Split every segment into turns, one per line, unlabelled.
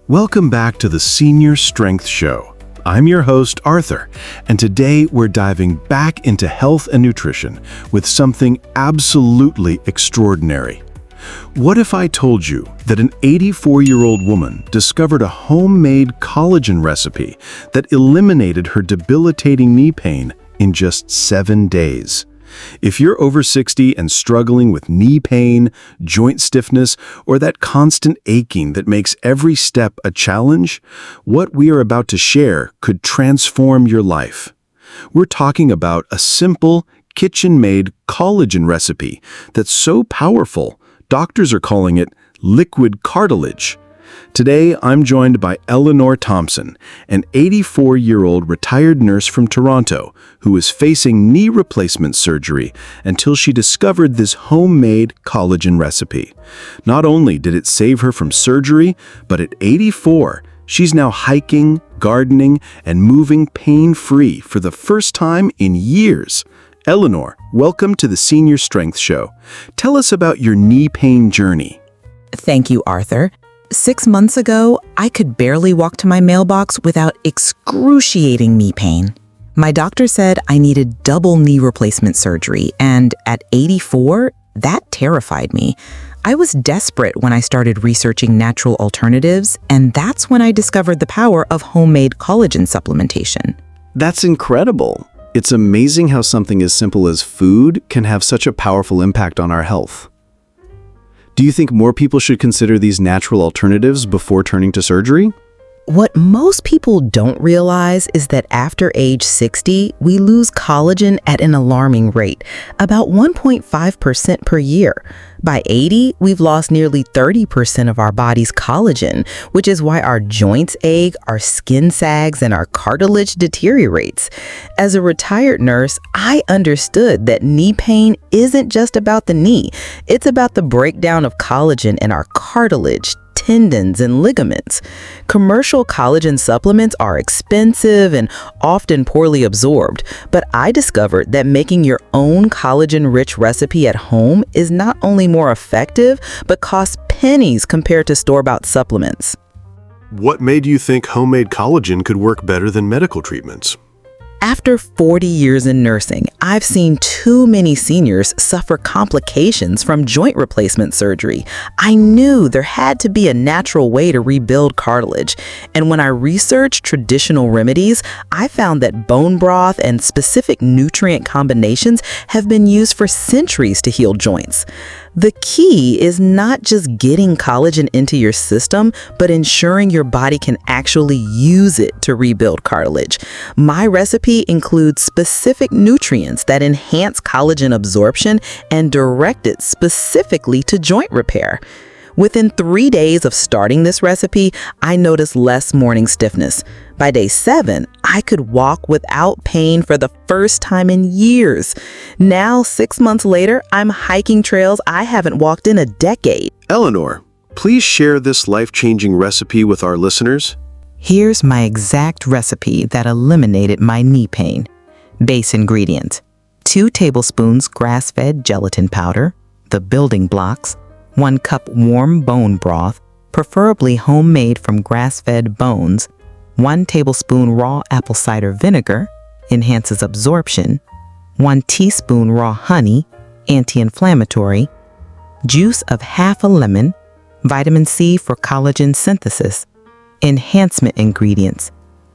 Welcome back to the Senior Strength Show. I'm your host, Arthur, and today we're diving back into health and nutrition with something absolutely extraordinary. What if I told you that an 84-year-old woman discovered a homemade collagen recipe that eliminated her debilitating knee pain in just 7 days? If you're over 60 and struggling with knee pain, joint stiffness, or that constant aching that makes every step a challenge, what we are about to share could transform your life. We're talking about a simple, kitchen-made collagen recipe that's so powerful, doctors are calling it liquid cartilage. Today, I'm joined by Eleanor Thompson, an 84-year-old retired nurse from Toronto who is facing knee replacement surgery until she discovered this homemade collagen recipe. Not only did it save her from surgery, but at 84, she's now hiking, gardening, and moving pain-free for the first time in years. Eleanor, welcome to the Senior Strength Show. Tell us about your knee pain journey.
Thank you, Arthur. 6 months ago, I could barely walk to my mailbox without excruciating knee pain. My doctor said I needed double knee replacement surgery, and at 84, that terrified me. I was desperate when I started researching natural alternatives, and that's when I discovered the power of homemade collagen supplementation.
That's incredible. It's amazing how something as simple as food can have such a powerful impact on our health. Do you think more people should consider these natural alternatives before turning to surgery?
What most people don't realize is that after age 60, we lose collagen at an alarming rate, about 1.5% per year. By 80, we've lost nearly 30% of our body's collagen, which is why our joints ache, our skin sags, and our cartilage deteriorates. As a retired nurse, I understood that knee pain isn't just about the knee. It's about the breakdown of collagen in our cartilage, tendons, and ligaments. Commercial collagen supplements are expensive and often poorly absorbed, but I discovered that making your own collagen-rich recipe at home is not only more effective, but costs pennies compared to store-bought supplements.
What made you think homemade collagen could work better than medical treatments?
After 40 years in nursing, I've seen too many seniors suffer complications from joint replacement surgery. I knew there had to be a natural way to rebuild cartilage. And when I researched traditional remedies, I found that bone broth and specific nutrient combinations have been used for centuries to heal joints. The key is not just getting collagen into your system, but ensuring your body can actually use it to rebuild cartilage. My recipe includes specific nutrients that enhance collagen absorption and direct it specifically to joint repair. Within 3 days of starting this recipe, I noticed less morning stiffness. By day 7, I could walk without pain for the first time in years. Now, 6 months later, I'm hiking trails I haven't walked in a decade.
Eleanor, please share this life-changing recipe with our listeners.
Here's my exact recipe that eliminated my knee pain. Base ingredient: 2 tablespoons grass-fed gelatin powder, the building blocks, 1 cup warm bone broth, preferably homemade from grass-fed bones, 1 tablespoon raw apple cider vinegar, enhances absorption, 1 teaspoon raw honey, anti-inflammatory, juice of half a lemon, vitamin C for collagen synthesis. Enhancement ingredients: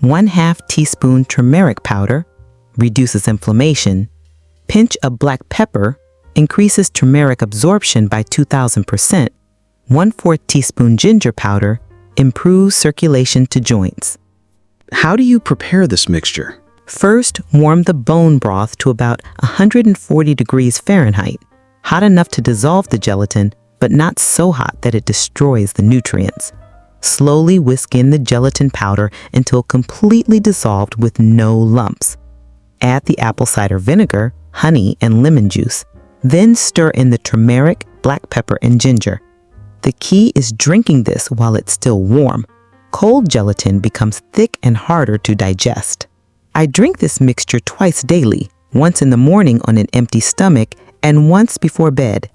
1/2 teaspoon turmeric powder, reduces inflammation, pinch of black pepper, increases turmeric absorption by 2,000%, 1/4 teaspoon ginger powder, improves circulation to joints.
How do you prepare this mixture?
First, warm the bone broth to about 140 degrees Fahrenheit, hot enough to dissolve the gelatin, but not so hot that it destroys the nutrients. Slowly whisk in the gelatin powder until completely dissolved with no lumps. Add the apple cider vinegar, honey, and lemon juice. Then stir in the turmeric, black pepper, and ginger. The key is drinking this while it's still warm. Cold gelatin becomes thick and harder to digest. I drink this mixture twice daily, once in the morning on an empty stomach and once before bed.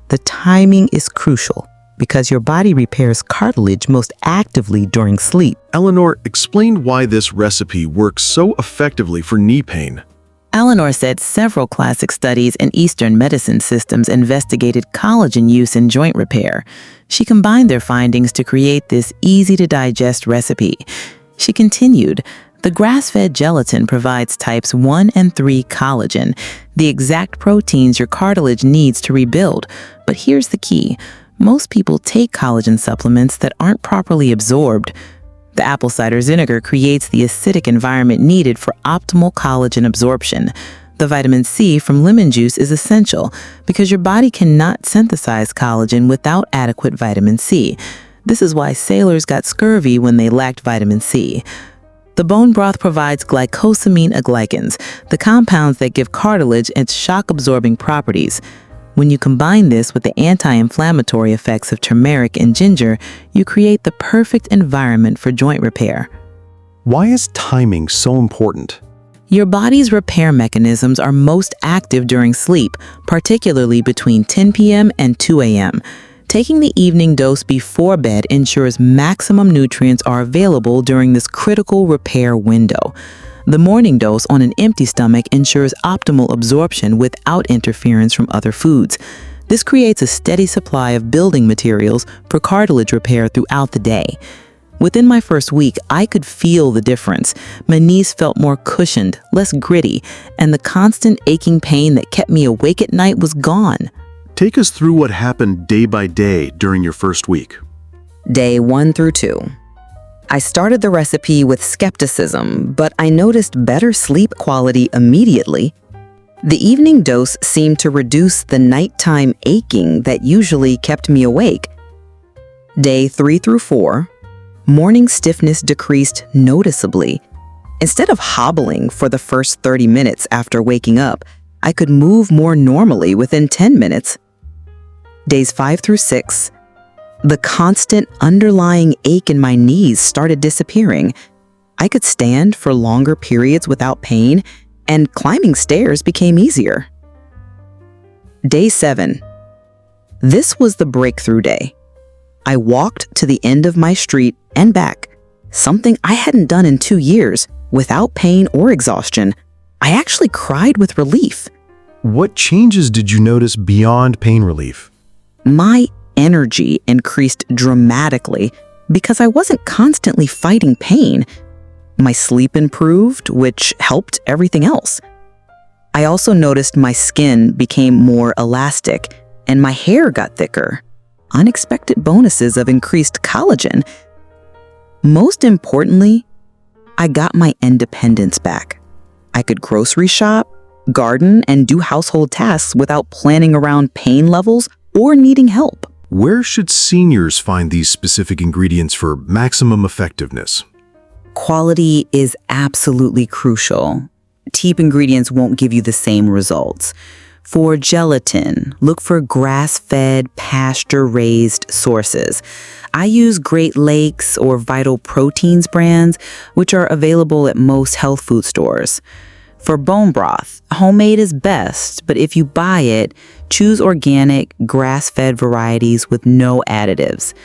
The timing is crucial because your body repairs cartilage most actively during sleep.
Eleanor, explain why this recipe works so effectively for knee pain.
Eleanor said several classic studies in Eastern medicine systems investigated collagen use in joint repair. She combined their findings to create this easy-to-digest recipe. She continued, the grass-fed gelatin provides types 1 and 3 collagen, the exact proteins your cartilage needs to rebuild. But here's the key. Most people take collagen supplements that aren't properly absorbed. The apple cider vinegar creates the acidic environment needed for optimal collagen absorption. The vitamin C from lemon juice is essential because your body cannot synthesize collagen without adequate vitamin C. This is why sailors got scurvy when they lacked vitamin C. The bone broth provides glycosamine aglycans, the compounds that give cartilage its shock-absorbing properties. When you combine this with the anti-inflammatory effects of turmeric and ginger, you create the perfect environment for joint repair.
Why is timing so important?
Your body's repair mechanisms are most active during sleep, particularly between 10 p.m. and 2 a.m. Taking the evening dose before bed ensures maximum nutrients are available during this critical repair window. The morning dose on an empty stomach ensures optimal absorption without interference from other foods. This creates a steady supply of building materials for cartilage repair throughout the day. Within my first week, I could feel the difference. My knees felt more cushioned, less gritty, and the constant aching pain that kept me awake at night was gone.
Take us through what happened day by day during your first week.
Day 1 through 2. I started the recipe with skepticism, but I noticed better sleep quality immediately. The evening dose seemed to reduce the nighttime aching that usually kept me awake. Day 3 through 4. Morning stiffness decreased noticeably. Instead of hobbling for the first 30 minutes after waking up, I could move more normally within 10 minutes. Days 5 through 6. The constant underlying ache in my knees started disappearing. I could stand for longer periods without pain, and climbing stairs became easier. Day 7. This was the breakthrough day. I walked to the end of my street and back, something I hadn't done in 2 years, without pain or exhaustion. I actually cried with relief.
What changes did you notice beyond pain relief?
My energy increased dramatically because I wasn't constantly fighting pain. My sleep improved, which helped everything else. I also noticed my skin became more elastic and my hair got thicker. Unexpected bonuses of increased collagen. Most importantly, I got my independence back. I could grocery shop, garden, and do household tasks without planning around pain levels or needing help.
Where should seniors find these specific ingredients for maximum effectiveness?
Quality is absolutely crucial. Cheap ingredients won't give you the same results. For gelatin, look for grass-fed, pasture-raised sources. I use Great Lakes or Vital Proteins brands, which are available at most health food stores. For bone broth, homemade is best, but if you buy it, choose organic, grass-fed varieties with no additives.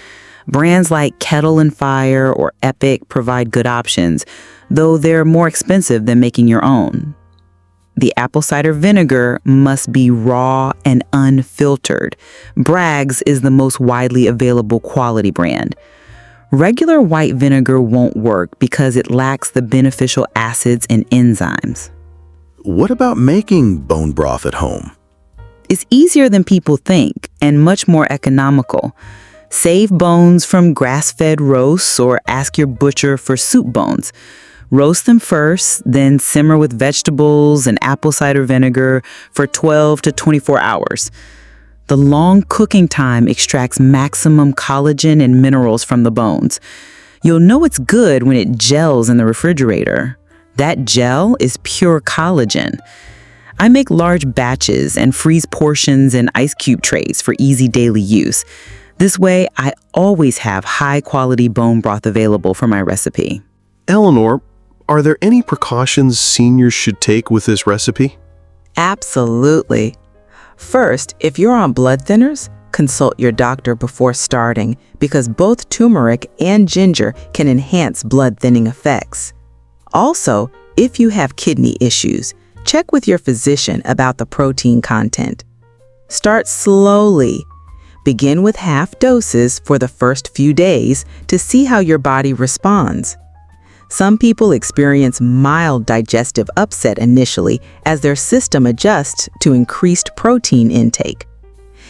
Brands like Kettle and Fire or Epic provide good options, though they're more expensive than making your own. The apple cider vinegar must be raw and unfiltered. Bragg's is the most widely available quality brand. Regular white vinegar won't work because it lacks the beneficial acids and enzymes.
What about making bone broth at home?
It's easier than people think and much more economical. Save bones from grass-fed roasts or ask your butcher for soup bones. Roast them first, then simmer with vegetables and apple cider vinegar for 12 to 24 hours. The long cooking time extracts maximum collagen and minerals from the bones. You'll know it's good when it gels in the refrigerator. That gel is pure collagen. I make large batches and freeze portions in ice cube trays for easy daily use. This way, I always have high-quality bone broth available for my recipe.
Eleanor, are there any precautions seniors should take with this recipe?
Absolutely. First, if you're on blood thinners, consult your doctor before starting because both turmeric and ginger can enhance blood thinning effects. Also, if you have kidney issues, check with your physician about the protein content. Start slowly. Begin with half doses for the first few days to see how your body responds. Some people experience mild digestive upset initially as their system adjusts to increased protein intake.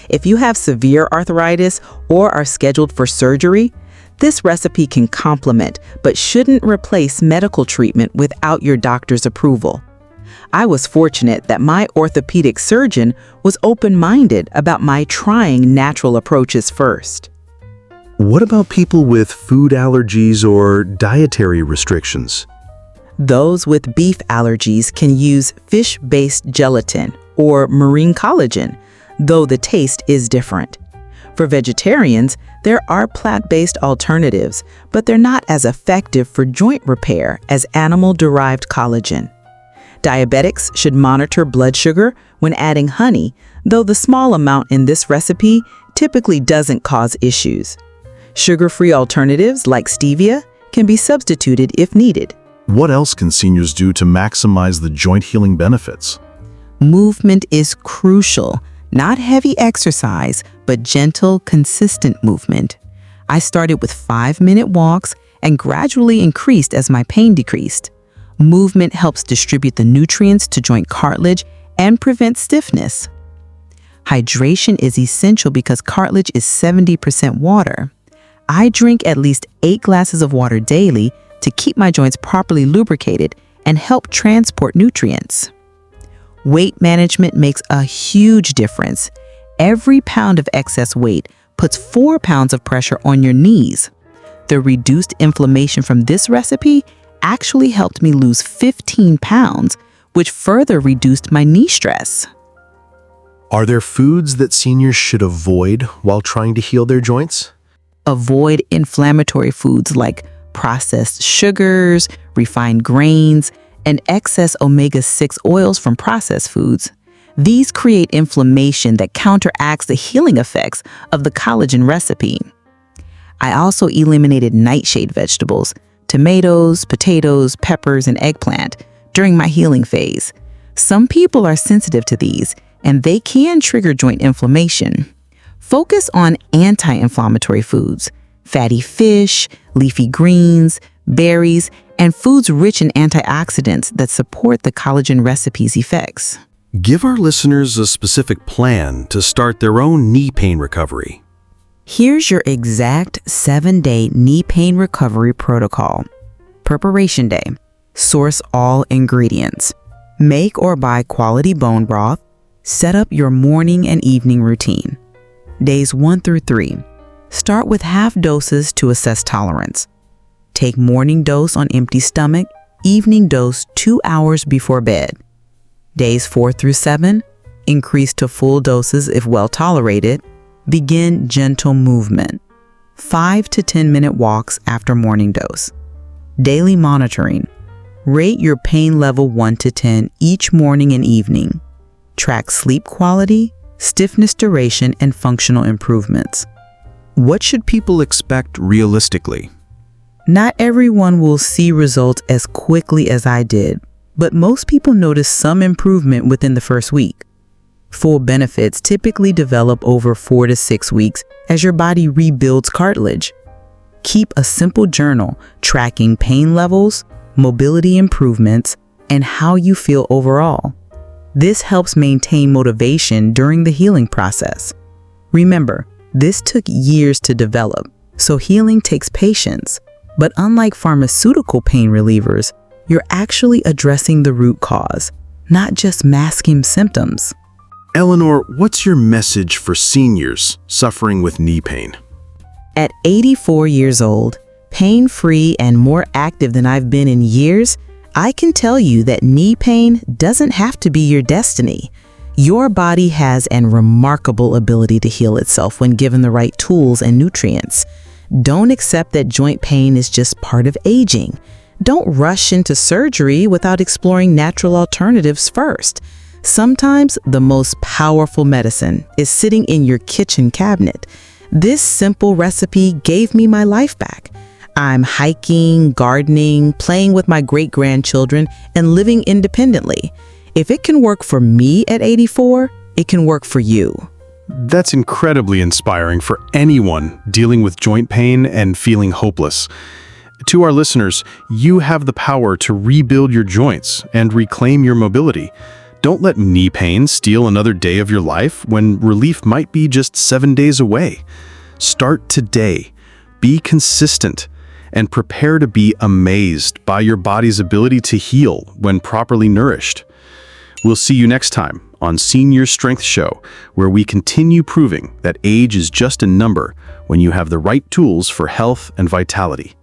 If you have severe arthritis or are scheduled for surgery, this recipe can complement but shouldn't replace medical treatment without your doctor's approval. I was fortunate that my orthopedic surgeon was open-minded about my trying natural approaches first.
What about people with food allergies or dietary restrictions?
Those with beef allergies can use fish-based gelatin or marine collagen, though the taste is different. For vegetarians, there are plant-based alternatives, but they're not as effective for joint repair as animal-derived collagen. Diabetics should monitor blood sugar when adding honey, though the small amount in this recipe typically doesn't cause issues. Sugar-free alternatives like stevia can be substituted if needed.
What else can seniors do to maximize the joint healing benefits?
Movement is crucial. Not heavy exercise, but gentle, consistent movement. I started with 5-minute walks and gradually increased as my pain decreased. Movement helps distribute the nutrients to joint cartilage and prevent stiffness. Hydration is essential because cartilage is 70% water. I drink at least 8 glasses of water daily to keep my joints properly lubricated and help transport nutrients. Weight management makes a huge difference. Every pound of excess weight puts 4 pounds of pressure on your knees. The reduced inflammation from this recipe actually helped me lose 15 pounds, which further reduced my knee stress.
Are there foods that seniors should avoid while trying to heal their joints?
Avoid inflammatory foods like processed sugars, refined grains, and excess omega-6 oils from processed foods. These create inflammation that counteracts the healing effects of the collagen recipe. I also eliminated nightshade vegetables, tomatoes, potatoes, peppers, and eggplant during my healing phase. Some people are sensitive to these, and they can trigger joint inflammation. Focus on anti-inflammatory foods, fatty fish, leafy greens, berries, and foods rich in antioxidants that support the collagen recipe's effects.
Give our listeners a specific plan to start their own knee pain recovery.
Here's your exact 7-day knee pain recovery protocol. Preparation day. Source all ingredients. Make or buy quality bone broth. Set up your morning and evening routine. Days 1 through 3. Start with half doses to assess tolerance. Take morning dose on empty stomach, evening dose 2 hours before bed. Days 4 through 7. Increase to full doses if well tolerated. Begin gentle movement. 5 to 10-minute walks after morning dose. Daily monitoring. Rate your pain level 1 to 10 each morning and evening. Track sleep quality, stiffness duration, and functional improvements.
What should people expect realistically?
Not everyone will see results as quickly as I did, but most people notice some improvement within the first week. Full benefits typically develop over 4 to 6 weeks as your body rebuilds cartilage. Keep a simple journal tracking pain levels, mobility improvements, and how you feel overall. This helps maintain motivation during the healing process. Remember, this took years to develop, so healing takes patience. But unlike pharmaceutical pain relievers, you're actually addressing the root cause, not just masking symptoms.
Eleanor, what's your message for seniors suffering with knee pain?
At 84 years old, pain-free and more active than I've been in years, I can tell you that knee pain doesn't have to be your destiny. Your body has an remarkable ability to heal itself when given the right tools and nutrients. Don't accept that joint pain is just part of aging. Don't rush into surgery without exploring natural alternatives first. Sometimes the most powerful medicine is sitting in your kitchen cabinet. This simple recipe gave me my life back. I'm hiking, gardening, playing with my great-grandchildren, and living independently. If it can work for me at 84, it can work for you.
That's incredibly inspiring for anyone dealing with joint pain and feeling hopeless. To our listeners, you have the power to rebuild your joints and reclaim your mobility. Don't let knee pain steal another day of your life when relief might be just 7 days away. Start today. Be consistent and prepare to be amazed by your body's ability to heal when properly nourished. We'll see you next time on Senior Strength Show, where we continue proving that age is just a number when you have the right tools for health and vitality.